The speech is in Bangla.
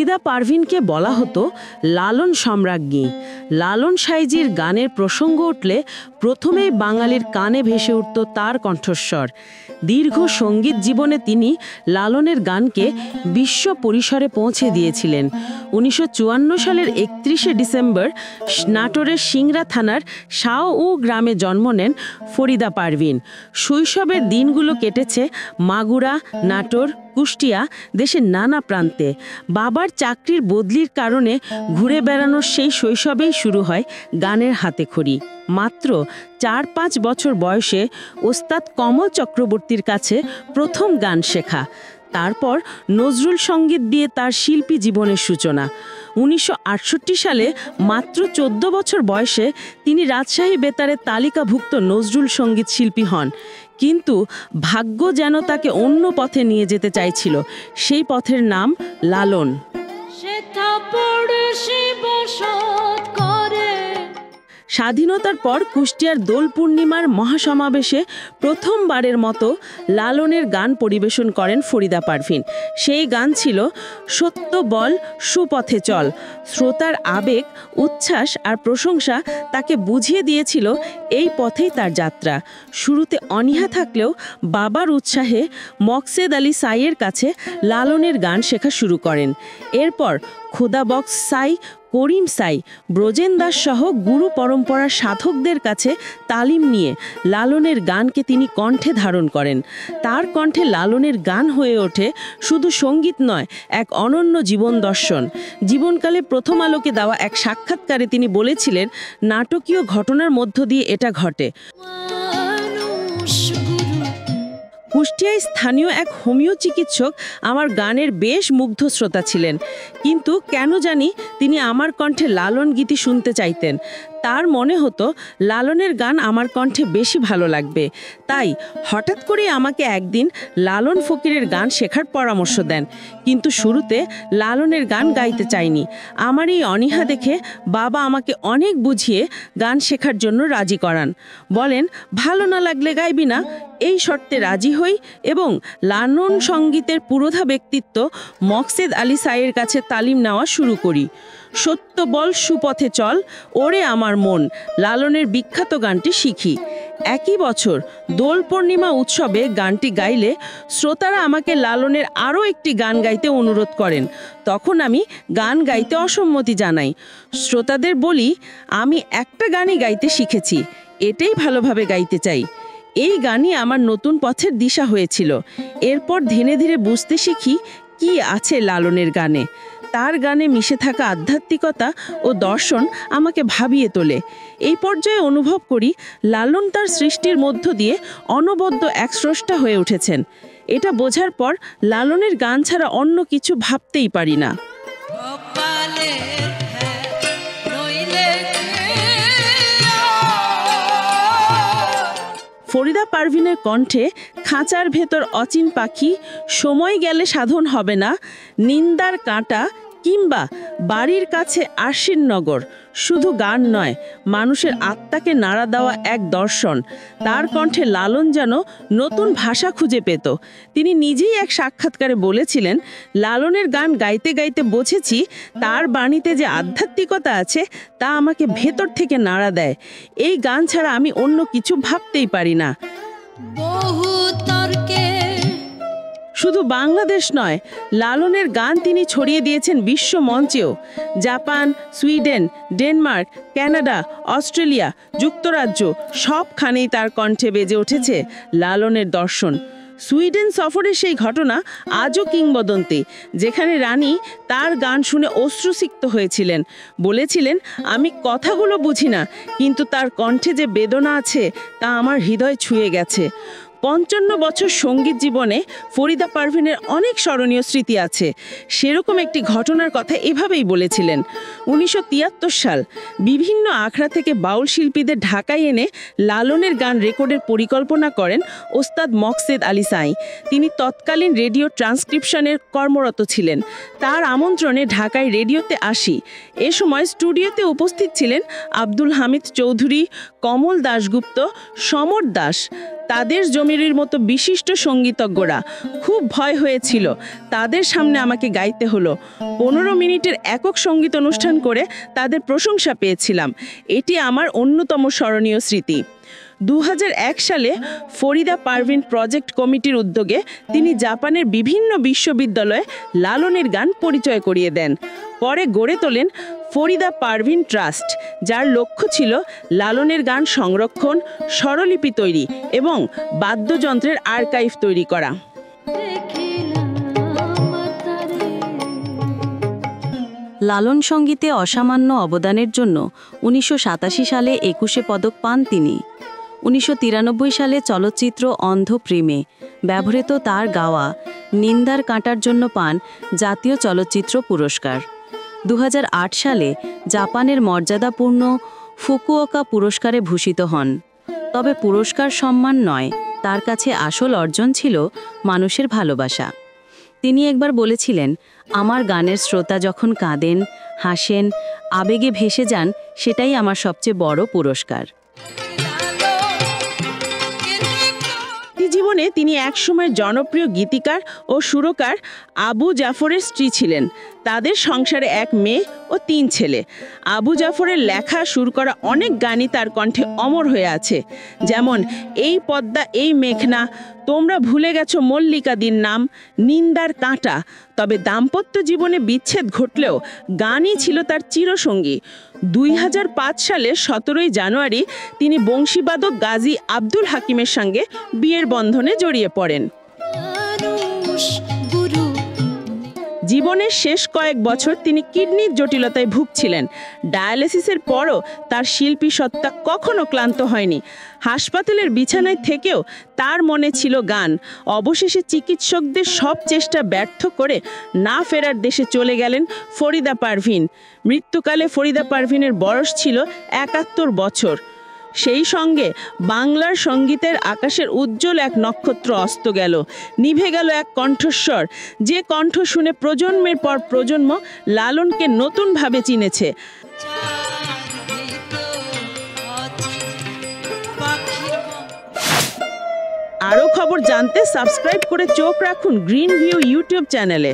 ফরিদা পারভিনকে বলা হতো লালন সম্রাজ্ঞী। লালন সাইজির গানের প্রসঙ্গ উঠলে প্রথমেই বাঙালির কানে ভেসে উঠত তার কণ্ঠস্বর। দীর্ঘ সঙ্গীত জীবনে তিনি লালনের গানকে বিশ্ব পরিসরে পৌঁছে দিয়েছিলেন। 1954 সালের 31শে ডিসেম্বর নাটোরের সিংড়া থানার শাহউ গ্রামে জন্ম নেন ফরিদা পারভিন। শৈশবের দিনগুলো কেটেছে মাগুরা, নাটোর, কুষ্টিয়া, দেশের নানা প্রান্তে। বাবার চাকরির বদলির কারণে ঘুরে বেড়ানোর সেই শৈশবেই শুরু হয় গানের হাতেখড়ি। মাত্র 4-5 বছর বয়সে ওস্তাদ কমল চক্রবর্তীর কাছে প্রথম গান শেখা। তারপর নজরুল সঙ্গীত দিয়ে তার শিল্পী জীবনের সূচনা। 1968 সালে মাত্র 14 বছর বয়সে তিনি রাজশাহী বেতারে তালিকাভুক্ত নজরুল সঙ্গীত শিল্পী হন। কিন্তু ভাগ্য যেন তাকে অন্য পথে নিয়ে যেতে চাইছিল। সেই পথের নাম লালন। স্বাধীনতার পর কুষ্টিয়ার দোল পূর্ণিমার মহাসমাবেশে প্রথমবারের মতো লালনের গান পরিবেশন করেন ফরিদা পারভিন। সেই গান ছিল সত্য বল সুপথে চল। শ্রোতার আবেগ, উচ্ছ্বাস আর প্রশংসা তাকে বুঝিয়ে দিয়েছিল এই পথেই তার যাত্রা। শুরুতে অনীহা থাকলেও বাবার উৎসাহে মকসেদ আলী সাইয়ের কাছে লালনের গান শেখা শুরু করেন। এরপর খোদাবক্স সাই, করিম সাই, ব্রজেন দাস সহ গুরু পরম্পরার সাধকদের কাছে তালিম নিয়ে লালনের গানকে তিনি কণ্ঠে ধারণ করেন। তার কণ্ঠে লালনের গান হয়ে ওঠে শুধু সঙ্গীত নয়, এক অনন্য জীবন দর্শন। জীবনকালে প্রথম আলোকে দেওয়া এক সাক্ষাৎকারে তিনি বলেছিলেন, নাটকীয় ঘটনার মধ্য দিয়ে এটা ঘটে। কুষ্টিয়ায় স্থানীয় এক হোমিও চিকিৎসক আমার গানের বেশ মুগ্ধ শ্রোতা ছিলেন, কিন্তু কেন জানি তিনি আমার কণ্ঠে লালন গীতি শুনতে চাইতেন। তার মনে হতো লালনের গান আমার কণ্ঠে বেশি ভালো লাগবে। তাই হঠাৎ করে আমাকে একদিন লালন ফকিরের গান শেখার পরামর্শ দেন। কিন্তু শুরুতে লালনের গান গাইতে চাইনি। আমার এই অনীহা দেখে বাবা আমাকে অনেক বুঝিয়ে গান শেখার জন্য রাজি করান। বলেন, ভালো না লাগলে গাইবি না, এই শর্তে রাজি হই এবং লালন সঙ্গীতের পুরোধা ব্যক্তিত্ব মকসেদ আলী সাইয়ের কাছে তালিম নেওয়া শুরু করি। সত্য বল সুপথে চল, ওরে আমার মন, লালনের বিখ্যাত গানটি শিখি। একই বছর দোল পূর্ণিমা উৎসবে গানটি গাইলে শ্রোতারা আমাকে লালনের আরও একটি গান গাইতে অনুরোধ করেন। তখন আমি গান গাইতে অসম্মতি জানাই। শ্রোতাদের বলি, আমি একটা গানই গাইতে শিখেছি, এটাই ভালোভাবে গাইতে চাই। এই গানই আমার নতুন পথের দিশা হয়েছিল। এরপর ধীরে ধীরে বুঝতে শিখি কি আছে লালনের গানে। তার গানে মিশে থাকা আধ্যাত্মিকতা ও দর্শন আমাকে ভাবিয়ে তোলে। এই পর্যায়ে অনুভব করি লালন তার সৃষ্টির মধ্য দিয়ে অনবদ্য এক স্রষ্টা হয়ে উঠেছেন। এটা বোঝার পর লালনের গান ছাড়া অন্য কিছু ভাবতেই পারি না। ফরিদা পারভিনের কণ্ঠে খাঁচার ভেতর অচিন পাখি, সময় গেলে সাধন হবে না, নিন্দার কাঁটা কিংবা বাড়ির কাছে আশ্বিননগর শুধু গান নয়, মানুষের আত্মাকে নাড়া দেওয়া এক দর্শন। তার কণ্ঠে লালন যেন নতুন ভাষা খুঁজে পেত। তিনি নিজেই এক সাক্ষাৎকারে বলেছিলেন, লালনের গান গাইতে গাইতে বুঝেছি তার বাণীতে যে আধ্যাত্মিকতা আছে তা আমাকে ভেতর থেকে নাড়া দেয়। এই গান ছাড়া আমি অন্য কিছু ভাবতেই পারি না। শুধু বাংলাদেশ নয়, লালনের গান তিনি ছড়িয়ে দিয়েছেন বিশ্ব মঞ্চেও। Japan, Sweden, Denmark, Canada, Australia, যুক্তরাজ্য সবখানেই তার কণ্ঠে বেজে উঠেছে লালনের দর্শন। সুইডেন সফরের সেই ঘটনা আজও কিংবদন্তি, যেখানে রানী তার গান শুনে অশ্রুসিক্ত হয়েছিলেন। বলেছিলেন, আমি কথাগুলো বুঝি না, কিন্তু তার কণ্ঠে যে বেদনা আছে তা আমার হৃদয় ছুঁয়ে গেছে। 55 বছর সঙ্গীত জীবনে ফরিদা পারভিনের অনেক স্মরণীয় স্মৃতি আছে। সেরকম একটি ঘটনার কথা এভাবেই বলেছিলেন। 1973 সাল বিভিন্ন আখড়া থেকে বাউল শিল্পীদের ঢাকায় এনে লালনের গান রেকর্ডের পরিকল্পনা করেন ওস্তাদ মকসেদ আলী সাই। তিনি তৎকালীন রেডিও ট্রান্সক্রিপশনের কর্মরত ছিলেন। তার আমন্ত্রণে ঢাকায় রেডিওতে আসি। এ সময় স্টুডিওতে উপস্থিত ছিলেন আব্দুল হামিদ চৌধুরী, কমল দাশগুপ্ত, সমর দাস। তাদের জমিরির মতো বিশিষ্ট সঙ্গীতজ্ঞরা। খুব ভয় হয়েছিল, তাদের সামনে আমাকে গাইতে হলো। 15 মিনিটের একক সঙ্গীত অনুষ্ঠান করে তাদের প্রশংসা পেয়েছিলাম। এটি আমার অন্যতম স্মরণীয় স্মৃতি। 2001 সালে ফরিদা পারভিন প্রজেক্ট কমিটির উদ্যোগে তিনি জাপানের বিভিন্ন বিশ্ববিদ্যালয়ে লালনের গান পরিচয় করিয়ে দেন। পরে গড়ে তোলেন ফরিদা পারভিন ট্রাস্ট, যার লক্ষ্য ছিল লালনের গান সংরক্ষণ, স্বরলিপি তৈরি এবং বাদ্যযন্ত্রের আর্কাইভ তৈরি করা। লালন সঙ্গীতে অসামান্য অবদানের জন্য 1987 সালে 21 পদক পান তিনি। 1993 সালে চলচ্চিত্র অন্ধ প্রেমে ব্যবহৃত তার গাওয়া নিন্দার কাঁটার জন্য পান জাতীয় চলচ্চিত্র পুরস্কার। 2008 সালে জাপানের মর্যাদাপূর্ণ ফুকুওকা পুরস্কারে ভূষিত হন। তবে পুরস্কার সম্মান নয়, তার কাছে আসল অর্জন ছিল মানুষের ভালোবাসা। তিনি একবার বলেছিলেন, আমার গানের শ্রোতা যখন কাঁদেন, হাসেন, আবেগে ভেসে যান, সেটাই আমার সবচেয়ে বড় পুরস্কার। জীবনে তিনি একসময় জনপ্রিয় গীতিকার ও সুরকার আবু জাফরের স্ত্রী ছিলেন। তাদের সংসারে এক মেয়ে ও 3 ছেলে। আবু জাফরের লেখা সুর করা অনেক গানই তার কণ্ঠে অমর হয়ে আছে, যেমন এই পদ্মা এই মেঘনা, তোমরা ভুলে গেছো মল্লিকাদির নাম, নিন্দার কাঁটা। তবে দাম্পত্য জীবনে বিচ্ছেদ ঘটলেও গানই ছিল তার চিরসঙ্গী। 2005 সালে 17 জানুয়ারি তিনি বংশীবাদক গাজী আব্দুল হাকিমের সঙ্গে বিয়ের বন্ধনে জড়িয়ে পড়েন। জীবনের শেষ কয়েক বছর তিনি কিডনির জটিলতায় ভুগছিলেন। ডায়ালিসিসের পরও তার শিল্পী সত্তা কখনো ক্লান্ত হয়নি। হাসপাতালের বিছানায় থেকেও তার মনে ছিল গান। অবশেষে চিকিৎসকদের সব চেষ্টা ব্যর্থ করে না ফেরার দেশে চলে গেলেন ফরিদা পারভিন। মৃত্যুকালে ফরিদা পারভিনের বয়স ছিল 71 বছর। সেই সঙ্গে বাংলার সঙ্গীতের আকাশের উজ্জ্বল এক নক্ষত্র অস্ত গেল, নিভে গেল এক কণ্ঠস্বর, যে কণ্ঠ শুনে প্রজন্মের পর প্রজন্ম লালনকে নতুনভাবে চিনেছে। আরও খবর জানতে সাবস্ক্রাইব করে চোখ রাখুন গ্রিন ভিউ ইউটিউব চ্যানেলে।